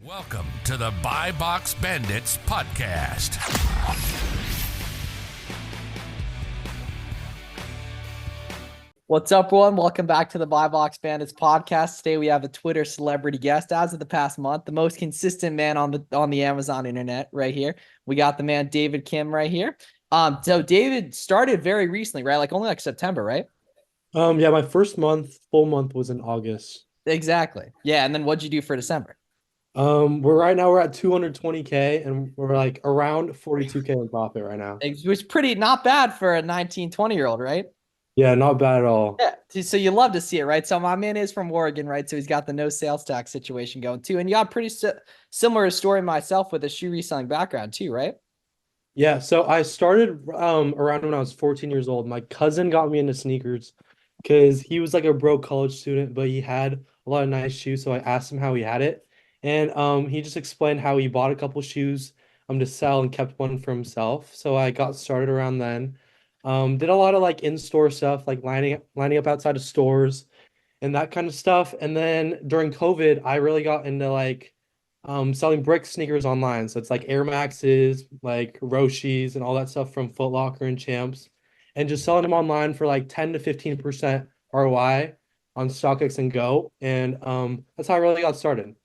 Welcome to the Buy Box Bandits podcast. What's up, everyone? Welcome back to the Buy Box Bandits podcast. Today we have a Twitter celebrity guest, as of the past month, the most consistent man on the Amazon internet right here. We got the man David Kim right here. So David started very recently, right? Only September, right? Yeah, my first full month was in August. Exactly. Yeah, and then what'd you do for December? We're at 220K and we're like around 42K in profit right now. It was pretty not bad for a 19, 20-year-old, right? Yeah, not bad at all. Yeah, so you love to see it, right? So my man is from Oregon, right? So he's got the no sales tax situation going too. And you got pretty similar story myself with a shoe reselling background too, right? Yeah, so I started around when I was 14 years old. My cousin got me into sneakers because he was like a broke college student, but he had a lot of nice shoes. So I asked him how he had it. And he just explained how he bought a couple shoes to sell and kept one for himself. So I got started around then. Did a lot of like in-store stuff, like lining up outside of stores and that kind of stuff. And then during COVID, I really got into like selling brick sneakers online. So it's like Air Maxes, like Roshis and all that stuff from Foot Locker and Champs, and just selling them online for like 10 to 15% ROI on StockX and Go. And that's how I really got started.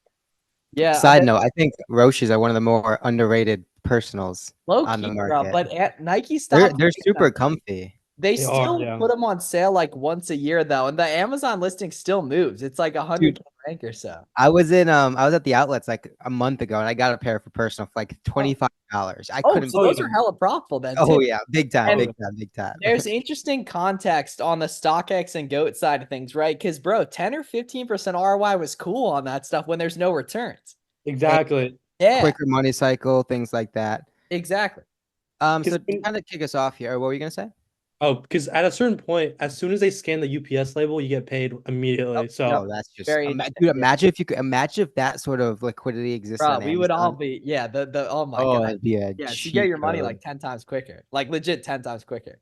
Yeah. Side note, I think Roshis are one of the more underrated personals on the Low-key, market. bro, but Nike stopped. They're super comfy. They They still are, yeah. put them on sale like once a year though, and the Amazon listing still moves. It's like 100 rank or so. I was at the outlets like a month ago and I got a pair for personal for like $25. I couldn't So those believe are it. hella profitable then Oh too. yeah, big time, And big time. There's interesting context on the StockX and GOAT side of things, right? Because bro, 10 or 15% ROI was cool on that stuff when there's no returns. Exactly. Yeah, Quicker money cycle, things like that. exactly. So to kind of kick us off here, what were you gonna say? Oh, because at a certain point, as soon as they scan the UPS label, you get paid immediately. Oh, that's just very dude, interesting. imagine if that sort of liquidity existed Bro, on we would all Amazon. be, yeah, oh my Oh, God. it'd be a Yeah, so you cheat get your money code. like 10 times quicker, like legit 10 times quicker.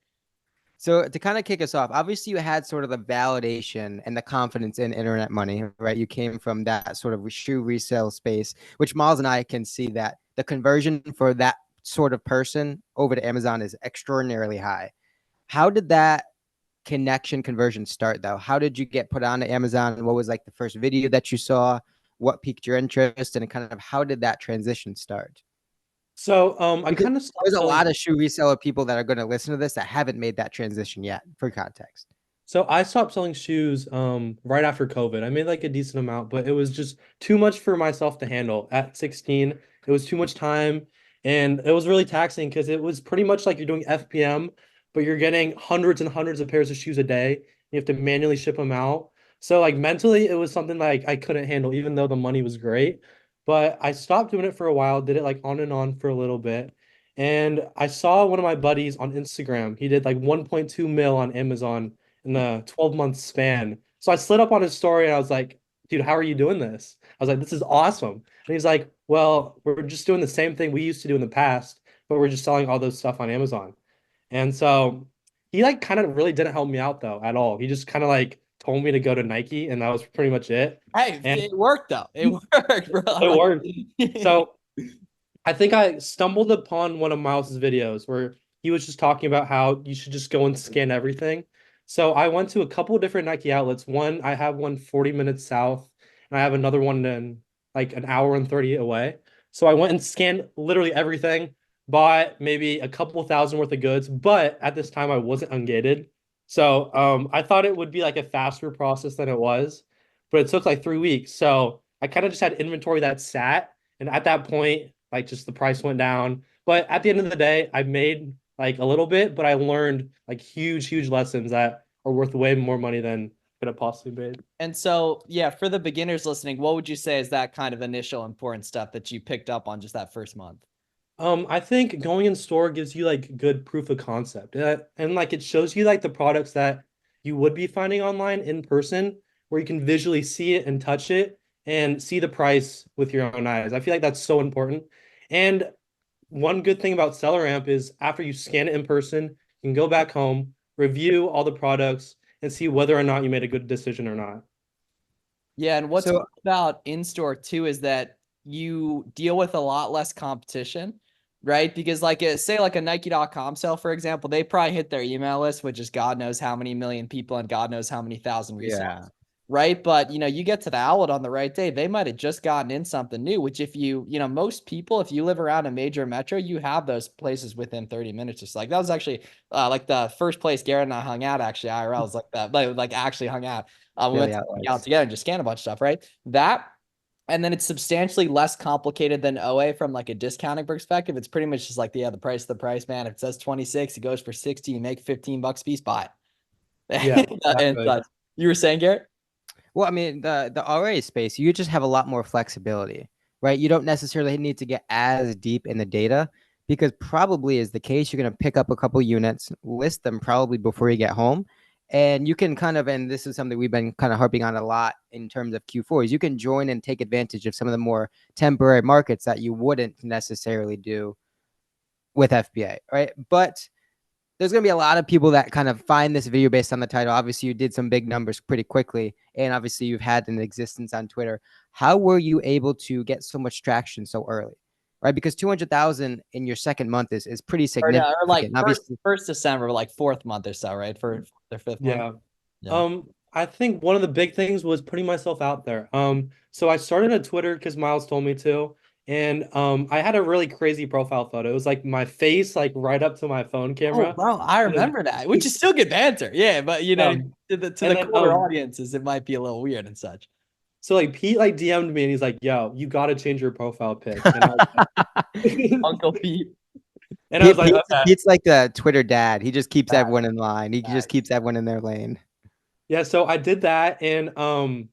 So to kind of kick us off, obviously you had sort of the validation and the confidence in internet money, right? You came from that sort of shoe resale space, which Miles and I can see that the conversion for that sort of person over to Amazon is extraordinarily high. How did that conversion start though? How did you get put on to Amazon? What was like the first video that you saw? What piqued your interest, and kind of how did that transition start? So I kind of There's a lot of shoe reseller people that are going to listen to this that haven't made that transition yet, for context. So I stopped selling shoes right after COVID. I made like a decent amount, but it was just too much for myself to handle at 16. It was too much time and it was really taxing because it was pretty much like you're doing FBM, but you're getting hundreds and hundreds of pairs of shoes a day. You have to manually ship them out. So like mentally it was something like I couldn't handle even though the money was great. But I stopped doing it for a while, did it like on and on for a little bit. And I saw one of my buddies on Instagram. He did like 1.2 mil on Amazon in a 12-month span. So I slid up on his story and I was like, dude, how are you doing this? I was like, this is awesome. And he's like, well, we're just doing the same thing we used to do in the past, but we're just selling all those stuff on Amazon. And so he like kind of really didn't help me out though at all. He just kind of like told me to go to Nike and that was pretty much it. Hey, And it worked though. It worked, bro. it worked. So I think I stumbled upon one of Miles's videos where he was just talking about how you should just go and scan everything. So I went to a couple of different Nike outlets. I have one 40 minutes south, and I have another one in like an hour and 30 away. So I went and scanned literally everything, bought maybe a couple thousand worth of goods, but at this time I wasn't ungated. So I thought it would be like a faster process than it was, but it took like 3 weeks. So I kind of just had inventory that sat, and at that point, like just the price went down. But at the end of the day, I made like a little bit, but I learned like huge lessons that are worth way more money than could have possibly made. And so, yeah, for the beginners listening, what would you say is that kind of initial important stuff that you picked up on just that first month? I think going in store gives you like good proof of concept, and like it shows you like the products that you would be finding online in person, where you can visually see it and touch it and see the price with your own eyes. I feel like that's so important. And one good thing about SellerAmp is after you scan it in person, you can go back home, review all the products, and see whether or not you made a good decision or not. Yeah, and what's So- cool about in-store too is that you deal with a lot less competition, right? Because like say like a Nike.com sale, for example, they probably hit their email list, which is God knows how many million people and God knows how many thousand resellers. Yeah. Right. But, you get to the outlet on the right day, they might have just gotten in something new, which if most people, if you live around a major metro, you have those places within 30 minutes. Just like that was actually like the first place Garrett and I hung out, actually. IRL was like that, like actually hung out. We went out together and just scanned a bunch of stuff, right? That. And then it's substantially less complicated than OA from like a discounting perspective. It's pretty much just like, the price of the price, man. If it says 26, it goes for 60, you make $15 a piece, buy it. Yeah, And exactly. you were saying, Garrett? Well, I mean, the RA space, you just have a lot more flexibility, right? You don't necessarily need to get as deep in the data because probably is the case. You're going to pick up a couple units, list them probably before you get home. And you can kind of, and this is something we've been kind of harping on a lot in terms of Q4, is you can join and take advantage of some of the more temporary markets that you wouldn't necessarily do with FBA, right? But there's going to be a lot of people that kind of find this video based on the title. Obviously, you did some big numbers pretty quickly, and obviously you've had an existence on Twitter. How were you able to get so much traction so early, right? Because 200,000 in your second month is pretty significant. Or like Obviously, first December, like fourth month or so, right? For their fifth month. Yeah. Yeah. I think one of the big things was putting myself out there. So I started a Twitter because Miles told me to, and I had a really crazy profile photo. It was like my face, like right up to my phone Oh, camera. bro, I remember that, which is still good banter. Yeah, but Um, to the and then cooler audiences, it might be a little weird and such. so like Pete like DM'd me and he's like, "Yo, you got to change your profile pic." And I was Uncle Pete. and I was like, "Okay." Pete's like the Twitter dad. He just keeps Facts, everyone in line. He just facts. keeps everyone in their lane. Yeah, so I did that and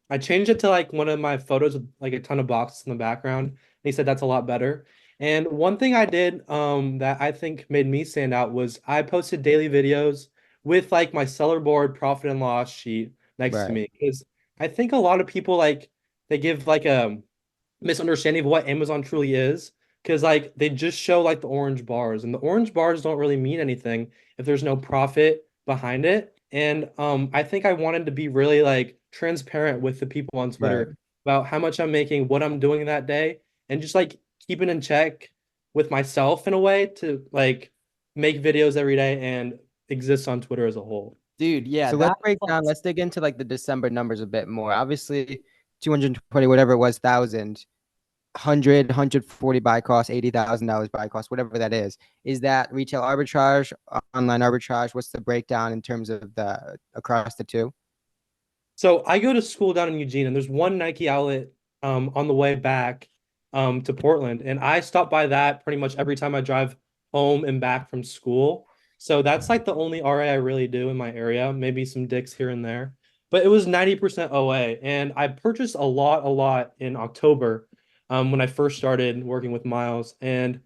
I changed it to like one of my photos with like a ton of boxes in the background. And he said that's a lot better. And one thing I did that I think made me stand out was I posted daily videos with like my seller board profit and loss sheet next to Right. me because I think a lot of people like they give like a misunderstanding of what Amazon truly is because like they just show like the orange bars and the orange bars don't really mean anything if there's no profit behind it. And I think I wanted to be really like transparent with the people on Right. Twitter about how much I'm making, what I'm doing that day, and just like keeping in check with myself in a way to like make videos every day and exist on Twitter as a whole. Dude, yeah, So let's break down. Let's dig into like the December numbers a bit more. Obviously, 220, whatever it was, thousand. 140 buy cost, $80,000 buy cost, whatever that is. Is that retail arbitrage, online arbitrage? What's the breakdown in terms of the across the two? So I go to school down in Eugene, and there's one Nike outlet on the way back to Portland, and I stop by that pretty much every time I drive home and back from school. So that's like the only RA I really do in my area, maybe some Dicks here and there. But it was 90% OA, and I purchased a lot in October when I first started working with Miles, and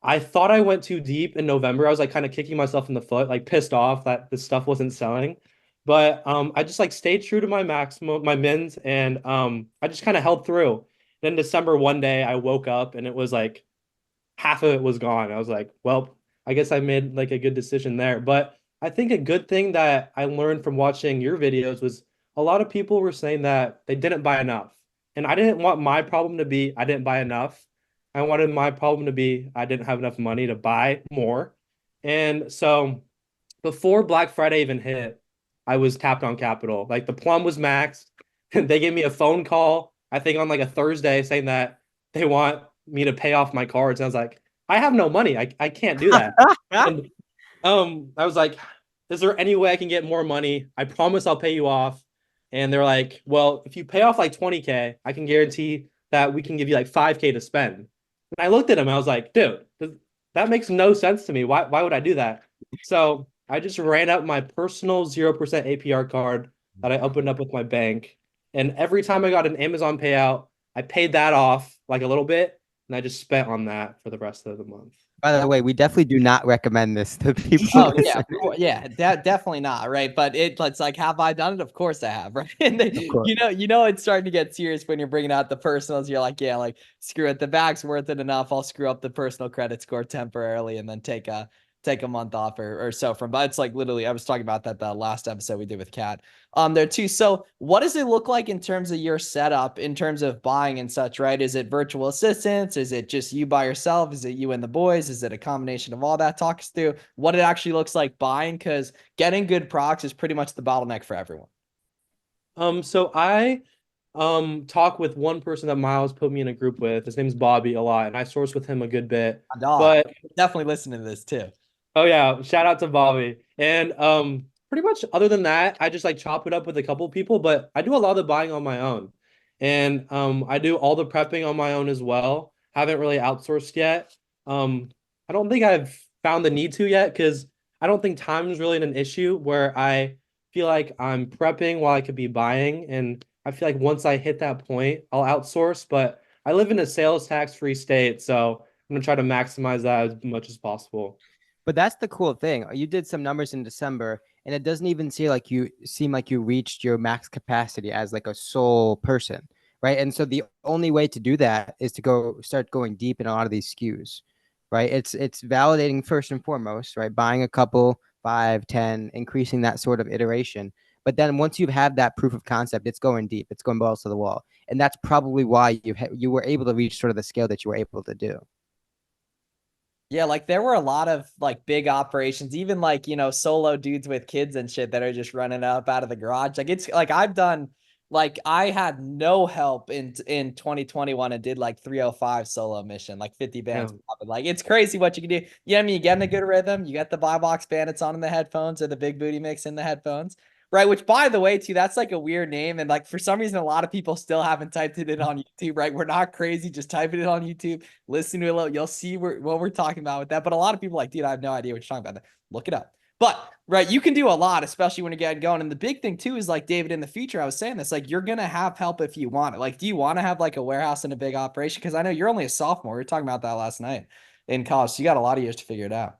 I thought I went too deep in November. I was like kind of kicking myself in the foot, like pissed off that this stuff wasn't selling. But I just like stayed true to my maximum, my mins, and I just kind of held through. Then December one day I woke up and it was like half of it was gone. I was like, well, I guess I made like a good decision there. But I think a good thing that I learned from watching your videos was a lot of people were saying that they didn't buy enough. And I didn't want my problem to be I didn't buy enough. I wanted my problem to be I didn't have enough money to buy more. And so before Black Friday even hit, I was tapped on capital. Like the plum was maxed. They gave me a phone call, I think on like a Thursday, saying that they want me to pay off my cards. And I was like, I have no money. I can't do that. And I was like, is there any way I can get more money? I promise I'll pay you off. And they're like, well, if you pay off like 20K, I can guarantee that we can give you like 5K to spend. And I looked at him, I was like, dude, that makes no sense to me. Why would I do that? So I just ran out my personal 0% APR card that I opened up with my bank. And every time I got an Amazon payout, I paid that off like a little bit. And I just spent on that for the rest of the month. By the way, we definitely do not recommend this to people. Oh yeah, yeah, definitely not, right? But it's like, have I done it? Of course I have, right? And they, Of course. it's starting to get serious when you're bringing out the personals. You're like, yeah, like screw it, the bag's worth it enough. I'll screw up the personal credit score temporarily, and then take take a month off or so from, but it's like literally, I was talking about that the last episode we did with Kat there too. So what does it look like in terms of your setup, in terms of buying and such, right? Is it virtual assistants? Is it just you by yourself? Is it you and the boys? Is it a combination of all that? Talk us through what it actually looks like buying, because getting good products is pretty much the bottleneck for everyone. So I talk with one person that Miles put me in a group with. His name's Bobby a lot, and I source with him a good bit. My dog, But definitely listening to this too. oh yeah, shout out to Bobby. And pretty much other than that, I just like chop it up with a couple people, but I do a lot of the buying on my own. And I do all the prepping on my own as well. Haven't really outsourced yet. I don't think I've found the need to yet because I don't think time is really an issue where I feel like I'm prepping while I could be buying. And I feel like once I hit that point, I'll outsource. But I live in a sales tax free state, so I'm gonna try to maximize that as much as possible. But that's the cool thing. You did some numbers in December, and it doesn't even seem like you reached your max capacity as like a sole person, right? And so the only way to do that is to start going deep in a lot of these SKUs, right? It's validating first and foremost, right? Buying a couple, 5, 10, increasing that sort of iteration. But then once you have that proof of concept, it's going deep, it's going balls to the wall, and that's probably why you were able to reach sort of the scale that you were able to do. Yeah, like there were a lot of like big operations, even like, solo dudes with kids and shit that are just running up out of the garage. Like it's like I had no help in 2021 and did like 305 solo mission, like 50 bands. Yeah. Like it's crazy what you can do. Yeah, I mean, you get in a good rhythm, you got the buy box bandits on in the headphones or the big booty mix in the headphones. Right, which by the way, too, that's like a weird name. And like for some reason, a lot of people still haven't typed it in on YouTube, right? We're not crazy, just typing it on YouTube, listen to it a little, you'll see what we're talking about with that. But a lot of people are like, dude, I have no idea what you're talking about. Look it up. But right, you can do a lot, especially when you're getting going. And the big thing too is like David, in the future, I was saying this, like you're gonna have help if you want it. Like, do you want to have like a warehouse and a big operation? Because I know you're only a sophomore. We were talking about that last night in college. So you got a lot of years to figure it out.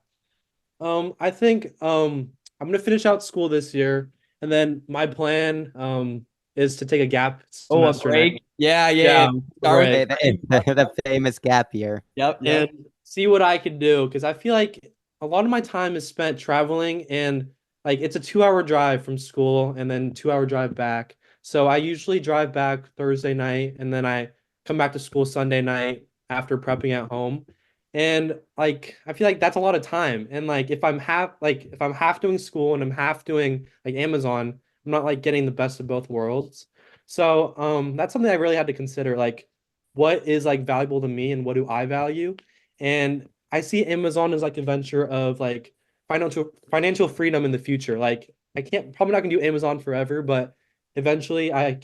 I think I'm gonna finish out school this year, and then my plan is to take a gap Oh, a semester break. Yeah, Yeah, Start right. The famous gap year. Yep. And see what I can do because I feel like a lot of my time is spent traveling and like it's a 2 hour drive from school and then 2 hour drive back. So I usually drive back Thursday night and then I come back to school Sunday night after prepping at home. And like I feel like that's a lot of time. And like if I'm half doing school and I'm half doing like Amazon, I'm not like getting the best of both worlds. So that's something I really had to consider. Like what is like valuable to me and what do I value? And I see Amazon as like a venture of like financial freedom in the future. Like I can't probably not gonna do Amazon forever, but eventually I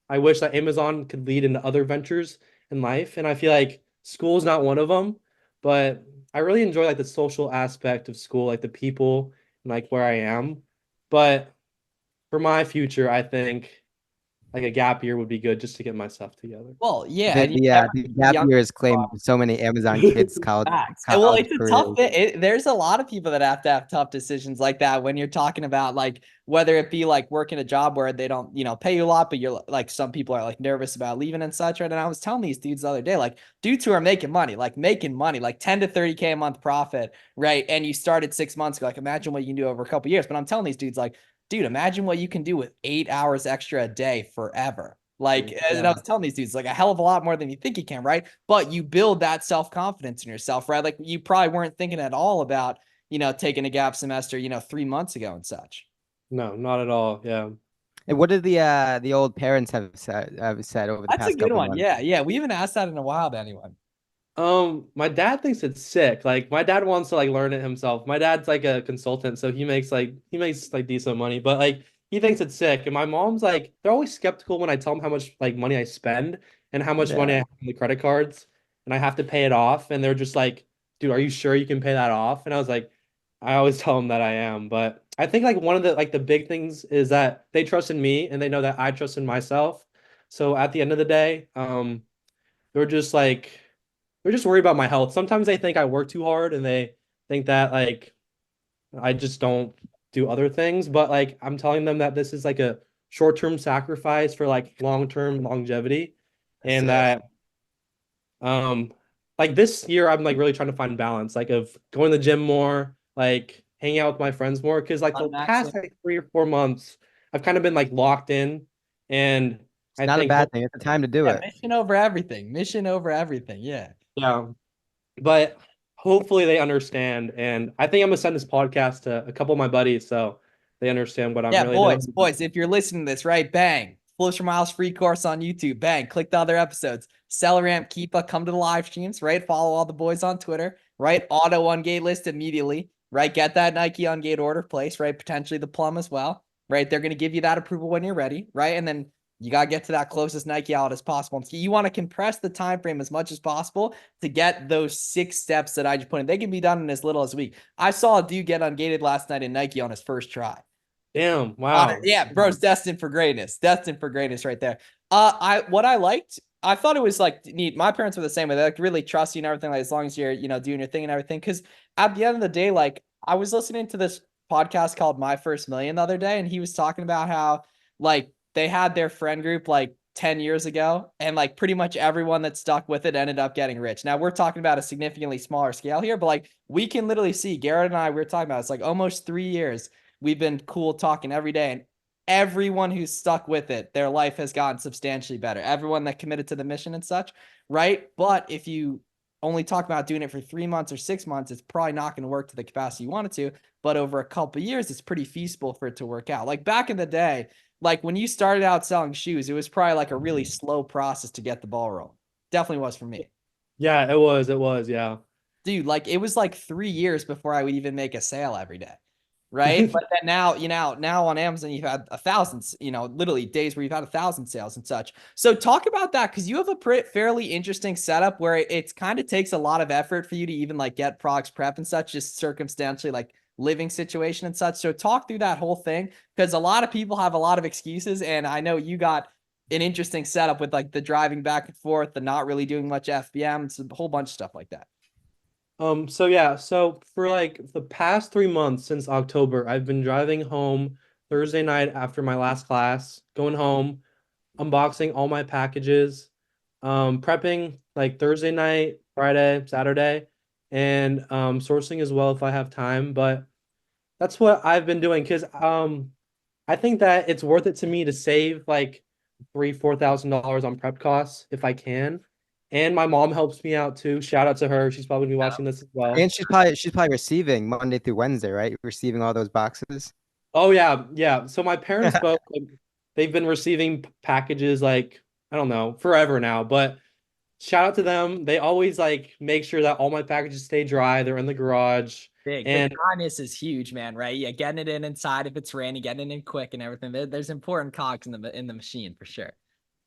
wish that Amazon could lead into other ventures in life. And I feel like school is not one of them, but I really enjoy like the social aspect of school, like the people and like where I am. But for my future, I think like a gap year would be good just to get myself together. Well, yeah, The, and you the, never the gap young year has claimed so many Amazon kids' facts. Well, college it's a tough careers. thing. There's a lot of people that have to have tough decisions like that when you're talking about like whether it be like working a job where they don't, pay you a lot, but you're like some people are like nervous about leaving and such, right? And I was telling these dudes the other day, like dudes who are making money, like 10 to 30K a month profit, right? And you started 6 months ago. Like imagine what you can do over a couple years. But I'm telling these dudes, like, dude, imagine what you can do with 8 hours extra a day forever. Like, and I was telling these dudes, like a hell of a lot more than you think you can, right? But you build that self-confidence in yourself, right? Like you probably weren't thinking at all about, taking a gap semester, 3 months ago and such. No, not at all. Yeah. And what did the old parents have said over the That's a past good couple one. months? Yeah. Yeah. We haven't asked that in a while to anyone. My dad thinks it's sick. Like my dad wants to like learn it himself. My dad's like a consultant, so he makes like decent money, but like he thinks it's sick. And my mom's like, they're always skeptical when I tell them how much like money I spend and how much money I Yeah. have on the credit cards and I have to pay it off. And they're just like, dude, are you sure you can pay that off? And I was like, I always tell them that I am. But I think like one of the big things is that they trust in me and they know that I trust in myself. So at the end of the day, they're just like they're just worried about my health. Sometimes they think I work too hard and they think that like I just don't do other things, but like I'm telling them that this is like a short-term sacrifice for like long-term longevity That's and it. that um like this year I'm like really trying to find balance like of going to the gym more, like hanging out with my friends more because like the past like 3 or 4 months, I've kind of been like locked in, and It's I not a think bad thing. It's the time to do Yeah, it. mission over everything. Mission over everything. Yeah. yeah, but hopefully they understand, and I think I'm gonna send this podcast to a couple of my buddies so they understand what I'm Yeah, really doing. boys, if you're listening to this, right, bang. Flips for Miles free course on YouTube. Bang. Click the other episodes. Celeramp, Keepa, come to the live streams, right? Follow all the boys on Twitter, right? Auto on gate list immediately, right? Get that Nike on gate order place, right? Potentially the plum as well, right? They're going to give you that approval when you're ready, right? And then you got to get to that closest Nike out as possible. You want to compress the time frame as much as possible to get those 6 steps that I just put in. They can be done in as little as a week. I saw a dude get ungated last night in Nike on his first try. Damn, wow. Yeah, bro's destined for greatness. Destined for greatness right there. What I liked, I thought it was like neat. My parents were the same way. They like really trust you and everything, like as long as you're, doing your thing and everything. Cause at the end of the day, like I was listening to this podcast called My First Million the other day, and he was talking about how like they had their friend group like 10 years ago, and like pretty much everyone that stuck with it ended up getting rich. Now we're talking about a significantly smaller scale here, but like we can literally see Garrett and I, we're talking about it's like almost 3 years. We've been cool talking every day, and everyone who's stuck with it, their life has gotten substantially better. Everyone that committed to the mission and such, right? But if you only talk about doing it for 3 months or 6 months, it's probably not going to work to the capacity you want it to. But over a couple of years, it's pretty feasible for it to work out. Like back in the day, like when you started out selling shoes, it was probably like a really slow process to get the ball rolling. Definitely was for me. Yeah, it was, yeah. Dude, like it was like 3 years before I would even make a sale every day. Right. But then now, now on Amazon, you've had 1,000, literally days where you've had 1,000 sales and such. So talk about that, because you have a fairly interesting setup where it's kind of takes a lot of effort for you to even like get products prep and such, just circumstantially like living situation and such. So talk through that whole thing, because a lot of people have a lot of excuses. And I know you got an interesting setup with like the driving back and forth, the not really doing much FBM, it's a whole bunch of stuff like that. So yeah, so for like the past 3 months since October, I've been driving home Thursday night after my last class, going home, unboxing all my packages, prepping like Thursday night, Friday, Saturday, and sourcing as well if I have time. But that's what I've been doing because I think that it's worth it to me to save like $3,000-4,000 on prep costs if I can. And my mom helps me out too. Shout out to her. She's probably gonna be watching this as well. And she's probably receiving Monday through Wednesday, right? Receiving all those boxes. Oh yeah, yeah. So my parents both they've been receiving packages like I don't know, forever now, but shout out to them. They always like make sure that all my packages stay dry. They're in the garage. Big. And The dryness is huge, man, right? Yeah, getting it in inside if it's rainy, getting it in quick and everything. There's important cogs in the machine for sure.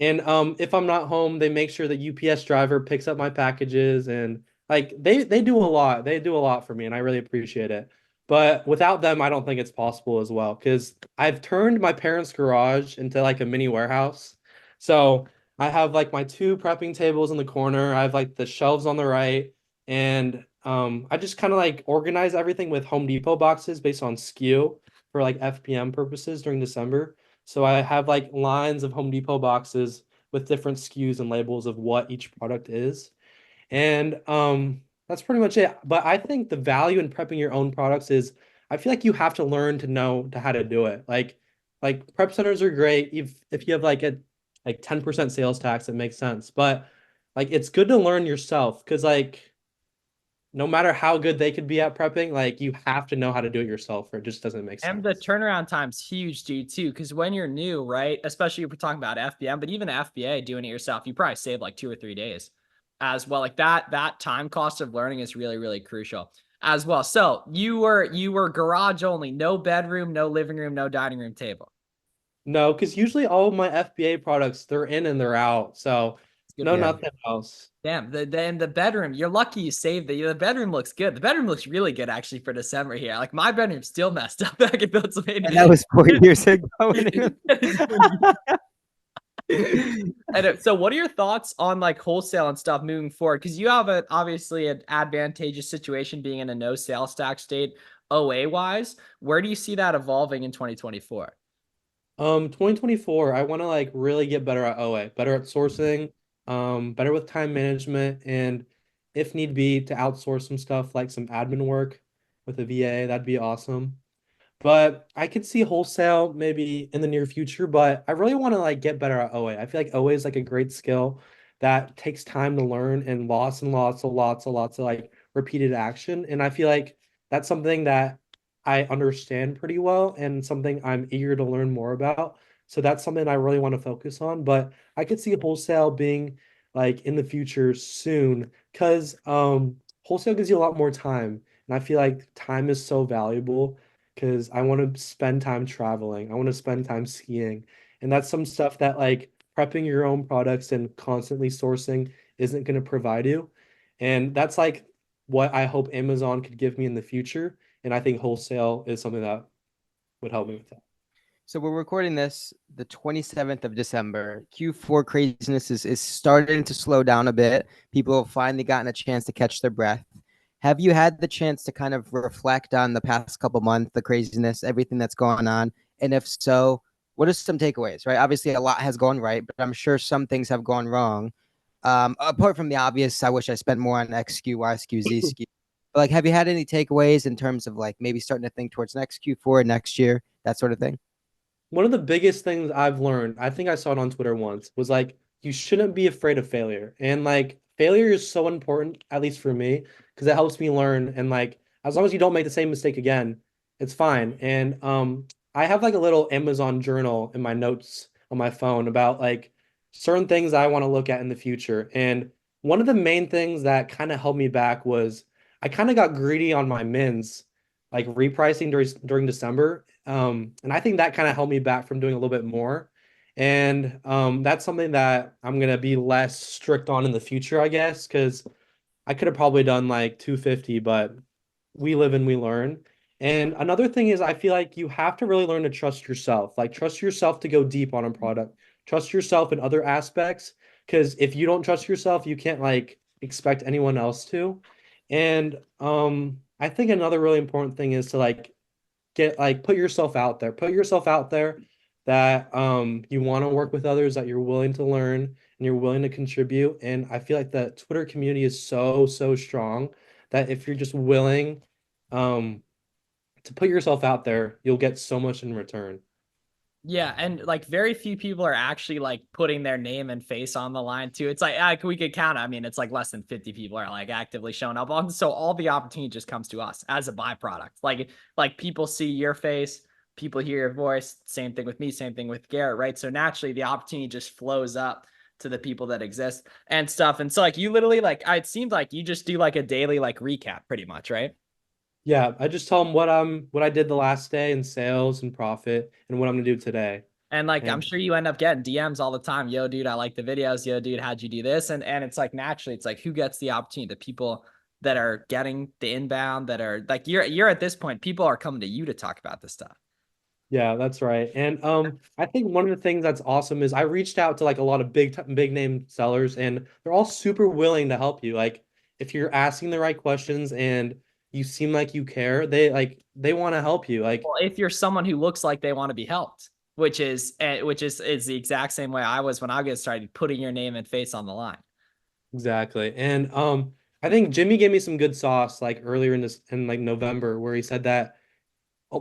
and if I'm not home, they make sure the UPS driver picks up my packages and like they do a lot. They do a lot for me and I really appreciate it. But without them, I don't think it's possible as well because I've turned my parents' garage into like a mini warehouse. So I have like my 2 prepping tables in the corner. I have like the shelves on the right, and I just kind of like organize everything with Home Depot boxes based on SKU for like FBM purposes during December. So I have like lines of Home Depot boxes with different SKUs and labels of what each product is. And that's pretty much it. But I think the value in prepping your own products is I feel like you have to learn to know to how to do it. Like prep centers are great if you have like a like 10% sales tax, it makes sense. But like it's good to learn yourself because like no matter how good they could be at prepping, like you have to know how to do it yourself or it just doesn't make sense. And the turnaround time's huge, dude, too, because when you're new, right, especially if we're talking about FBM, but even FBA doing it yourself, you probably save like 2 or 3 days as well. Like that time cost of learning is really, really crucial as well. So you were garage only, no bedroom, no living room, no dining room table. No, because usually all of my FBA products, they're in and they're out. So no, Yeah. nothing else. Damn, the bedroom. You're lucky you saved the bedroom looks good. The bedroom looks really good actually for December here. Like my bedroom's still messed up back in Pennsylvania. And that was 4 years ago. So what are your thoughts on like wholesale and stuff moving forward? Because you have obviously an advantageous situation being in a no sales tax state OA wise. Where do you see that evolving in 2024? 2024, I want to like really get better at OA, better at sourcing, better with time management, and if need be, to outsource some stuff like some admin work. with a VA. That'd be awesome. But I could see wholesale maybe in the near future, but I really want to like get better at OA. I feel like OA is like a great skill that takes time to learn and lots of like repeated action. And I feel like that's something that I understand pretty well and something I'm eager to learn more about. So that's something I really want to focus on. But I could see wholesale being like in the future soon because wholesale gives you a lot more time. And I feel like time is so valuable because I want to spend time traveling. I want to spend time skiing. And that's some stuff that like prepping your own products and constantly sourcing isn't going to provide you. And that's like what I hope Amazon could give me in the future. And I think wholesale is something that would help me with that. So we're recording this the 27th of December. Q4 craziness is starting to slow down a bit. People have finally gotten a chance to catch their breath. Have you had the chance to kind of reflect on the past couple months, the craziness, everything that's going on? And if so, what are some takeaways, right? Obviously, a lot has gone right, but I'm sure some things have gone wrong. Apart from the obvious, I wish I spent more on X SKU, Y SKU, Z SKU. But like, have you had any takeaways in terms of like maybe starting to think towards next Q4, next year, that sort of thing? One of the biggest things I've learned, I think I saw it on Twitter once, was like you shouldn't be afraid of failure. And like failure is so important, at least for me, because it helps me learn. And like as long as you don't make the same mistake again, it's fine. And I have like a little Amazon journal in my notes on my phone about like certain things I want to look at in the future. And one of the main things that kind of held me back was I kind of got greedy on my mins, like repricing during December. And I think that kind of held me back from doing a little bit more. And that's something that I'm gonna be less strict on in the future, I guess, because I could have probably done like 250, but we live and we learn. And another thing is I feel like you have to really learn to trust yourself. Like trust yourself to go deep on a product. Trust yourself in other aspects. Because if you don't trust yourself, you can't like expect anyone else to. And I think another really important thing is to like get like put yourself out there. Put yourself out there that you want to work with others, that you're willing to learn and you're willing to contribute. And I feel like the Twitter community is so strong that if you're just willing um to put yourself out there, you'll get so much in return. Yeah, and like very few people are actually like putting their name and face on the line too. It's like we could count. I mean, it's like less than 50 people are like actively showing up on. So all the opportunity just comes to us as a byproduct. Like people see your face, people hear your voice. Same thing with me. Same thing with Garrett, right? So naturally, the opportunity just flows up to the people that exist and stuff. And so like you literally like it seemed like you just do like a daily like recap, pretty much, right? Yeah, I just tell them what I did the last day in sales and profit and what I'm gonna do today. And like, I'm And sure you end up getting DMs all the time. Yo, dude, I like the videos. Yo, dude, how'd you do this? And it's like naturally, it's like who gets the opportunity? The people that are getting the inbound that are like you're at this point, people are coming to you to talk about this stuff. yeah, that's right. And I think one of the things that's awesome is I reached out to like a lot of big name sellers and they're all super willing to help you. Like if you're asking the right questions and you seem like you care, they want to help you. Like Well, if you're someone who looks like they want to be helped, which is the exact same way I was when I get started putting your name and face on the line. exactly. And I think Jimmy gave me some good sauce like earlier in like November where he said that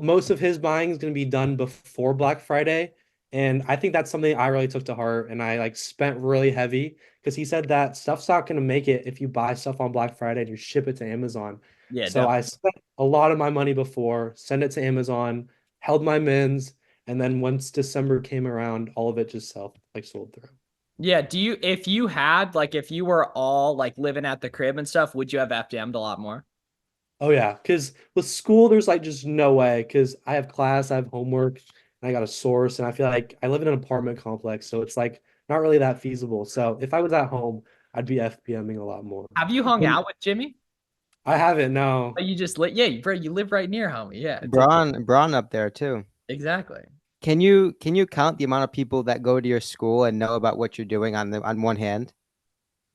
most of his buying is going to be done before Black Friday. And I think that's something I really took to heart and I like spent really heavy because he said that stuff's not going to make it if you buy stuff on Black Friday and you ship it to Amazon. Yeah, So I definitely. spent a lot of my money before, send it to Amazon, held my mins, and then once December came around, all of it just sold through. Yeah. If you had like, if you were all like living at the crib and stuff, would you have FDM'd a lot more? Oh yeah, because with school, there's like just no way. Because I have class, I have homework, and I got a source, and I feel like I live in an apartment complex, so it's like not really that feasible. So if I was at home, I'd be FPMing a lot more. Have you hung And out with Jimmy? I haven't, no. Oh, you just lit. Yeah, bro, you live right near homie. Yeah, Braun up there too. exactly. Can you count the amount of people that go to your school and know about what you're doing on one hand?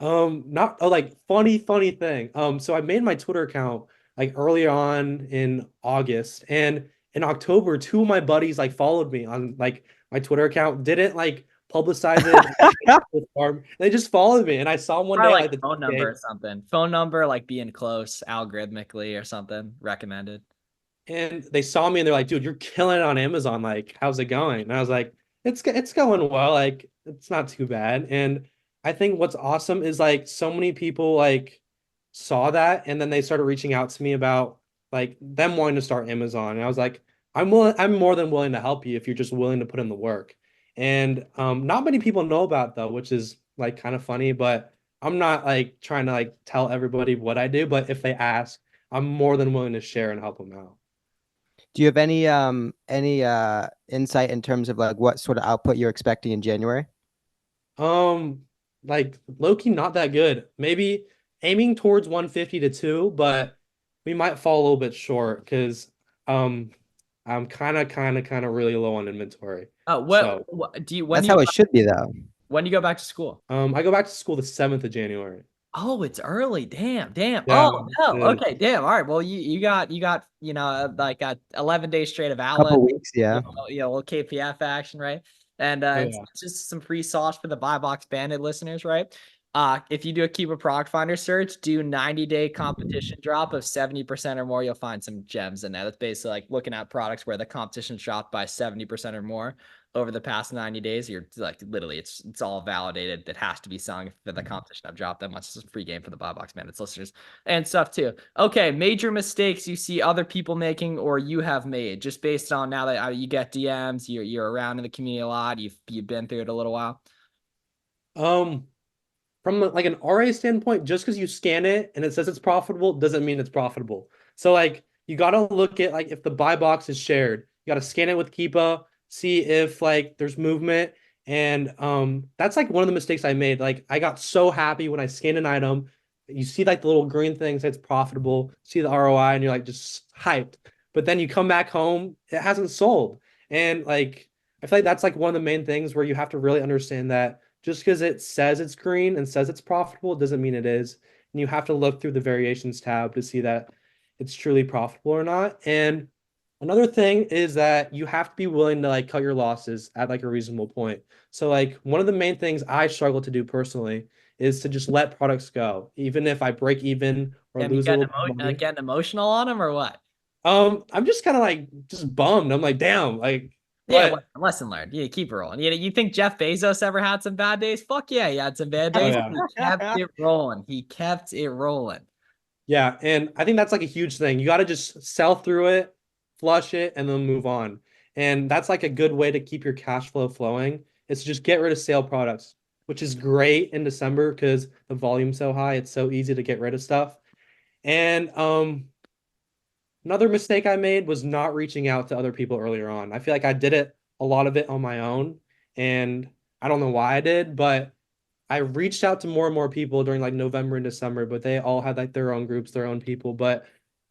Not oh, like funny thing. So I made my Twitter account like early on in August, and in October, two of my buddies like followed me on like my Twitter account, didn't like publicize it. They just followed me, and I saw them one day Probably like the phone number or something. Phone number, like being close algorithmically or something recommended. and they saw me and they're like, dude, you're killing it on Amazon. Like, how's it going? And I was like, it's going well. Like, it's not too bad. And I think what's awesome is like so many people like saw that and then they started reaching out to me about like them wanting to start Amazon. And I was like, I'm more than willing to help you if you're just willing to put in the work. And not many people know about it, though, which is like kind of funny, but I'm not like trying to like tell everybody what I do, but if they ask, I'm more than willing to share and help them out. Do you have any insight in terms of like what sort of output you're expecting in January? Um, like low-key not that good. Maybe aiming towards 150 to 2, but we might fall a little bit short because um I'm kind of really low on inventory. Oh, So what do you when That's you how it should be, though. when you go back to school? I go back to school the 7th of January. Oh, it's early. Damn. Yeah, Oh, no. it is. Okay, damn. All right. Well, you got, like 11 days straight of outlet, Couple weeks, yeah. a little KPF action, right? And Oh, it's yeah. just some free sauce for the Buy Box Bandit listeners, right? If you do a Keep a Product Finder search, do 90-day competition drop of 70% or more, you'll find some gems in there. That's basically like looking at products where the competition dropped by 70% or more over the past 90 days. You're like literally it's all validated. It has to be selling for the competition I've dropped that much. It's a free game for the Buy Box Bandits listeners and stuff too. Okay, major mistakes you see other people making or you have made just based on now that you get DMs, you're around in the community a lot, you've been through it a little while. From like an RA standpoint, just because you scan it and it says it's profitable doesn't mean it's profitable. So like you gotta look at like if the buy box is shared, you gotta scan it with Keepa, see if like there's movement. And that's like one of the mistakes I made. Like I got so happy when I scanned an item, you see like the little green thing says it's profitable, see the ROI, and you're like just hyped. But then you come back home, it hasn't sold. And like I feel like that's like one of the main things where you have to really understand that just because it says it's green and says it's profitable doesn't mean it is. And you have to look through the variations tab to see that it's truly profitable or not. And another thing is that you have to be willing to like cut your losses at like a reasonable point. So like one of the main things I struggle to do personally is to just let products go, even if I break even or Have you lose a little money. getting emotional on them or what? I'm just kind of like just bummed. I'm like, damn, like Yeah, what? lesson learned. Yeah, keep rolling. You think Jeff Bezos ever had some bad days? Fuck yeah, he had some bad Oh days. yeah. He kept it rolling. He kept it rolling. Yeah, and I think that's like a huge thing. You got to just sell through it, flush it, and then move on. And that's like a good way to keep your cash flow flowing. Is to just get rid of sale products, which is great in December because the volume's so high. It's so easy to get rid of stuff. And another mistake I made was not reaching out to other people earlier on. I feel like I did it a lot of it on my own, and I don't know why I did, but I reached out to more and more people during like November and December, but they all had like their own groups, their own people. But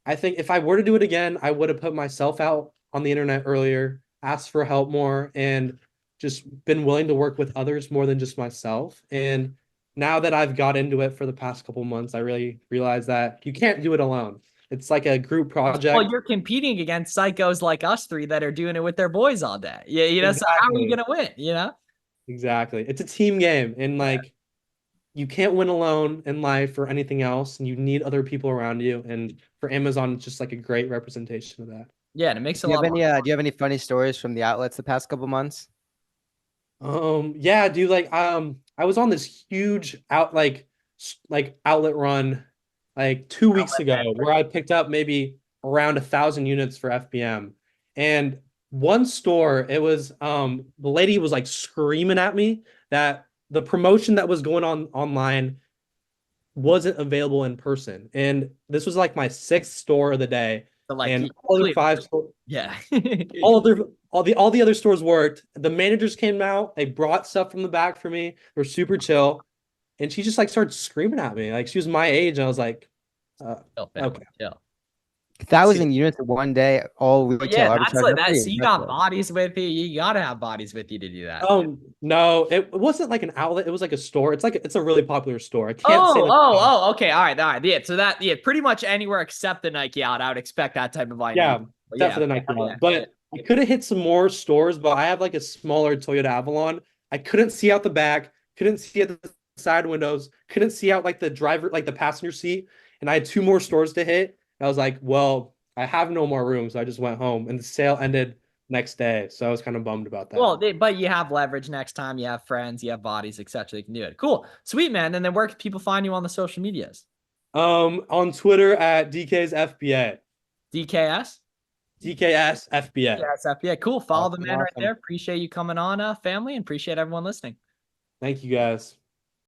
I think if I were to do it again, I would have put myself out on the internet earlier, asked for help more, and just been willing to work with others more than just myself. And now that I've got into it for the past couple months, I really realize that you can't do it alone. It's like a group project. Well, you're competing against psychos like us three that are doing it with their boys all day. Yeah, so how are you Exactly. gonna win? Exactly. It's a team game, and like you can't win alone in life or anything else, and you need other people around you. And for Amazon, it's just like a great representation of that. Yeah, and it makes a Do you lot have more. any do you have any funny stories from the outlets the past couple months? Yeah, dude, like I was on this huge outlet run like 2 weeks ago where I picked up maybe around 1,000 units for FBM. And one store, it was the lady was like screaming at me that the promotion that was going on online wasn't available in person. And this was like my sixth store of the day. But like, And all the five stores, yeah. all the other stores worked. The managers came out, they brought stuff from the back for me. They were super chill. And she just like started screaming at me. Like she was my age. And I was like, okay. Chill. 1,000 units in one day, all But retail yeah, that's arbitrage. like That's that. pretty So you got impressive. bodies with you. You gotta have bodies with you to do that. No, it wasn't like an outlet. It was like a store. It's a really popular store. I can't say Okay. All right. Yeah. So pretty much anywhere except the Nike out, I would expect that type of line. yeah, But except for the Nike outlet. But I could have hit some more stores, but I have like a smaller Toyota Avalon. I couldn't see out the back, couldn't see out the side windows, couldn't see out like the driver, like the passenger seat. And I had 2 more stores to hit. I was like, well, I have no more room. So I just went home and the sale ended next day. So I was kind of bummed about that. Well, but you have leverage next time. You have friends, you have bodies, etc. You can do it. Cool. Sweet, man. And then where can people find you on the social medias? On Twitter at DK's FBA. DKS? DKS FBA. Yes, FBA. Cool. Follow the Awesome, man right awesome. there. Appreciate you coming on, family, and appreciate everyone listening. Thank you guys.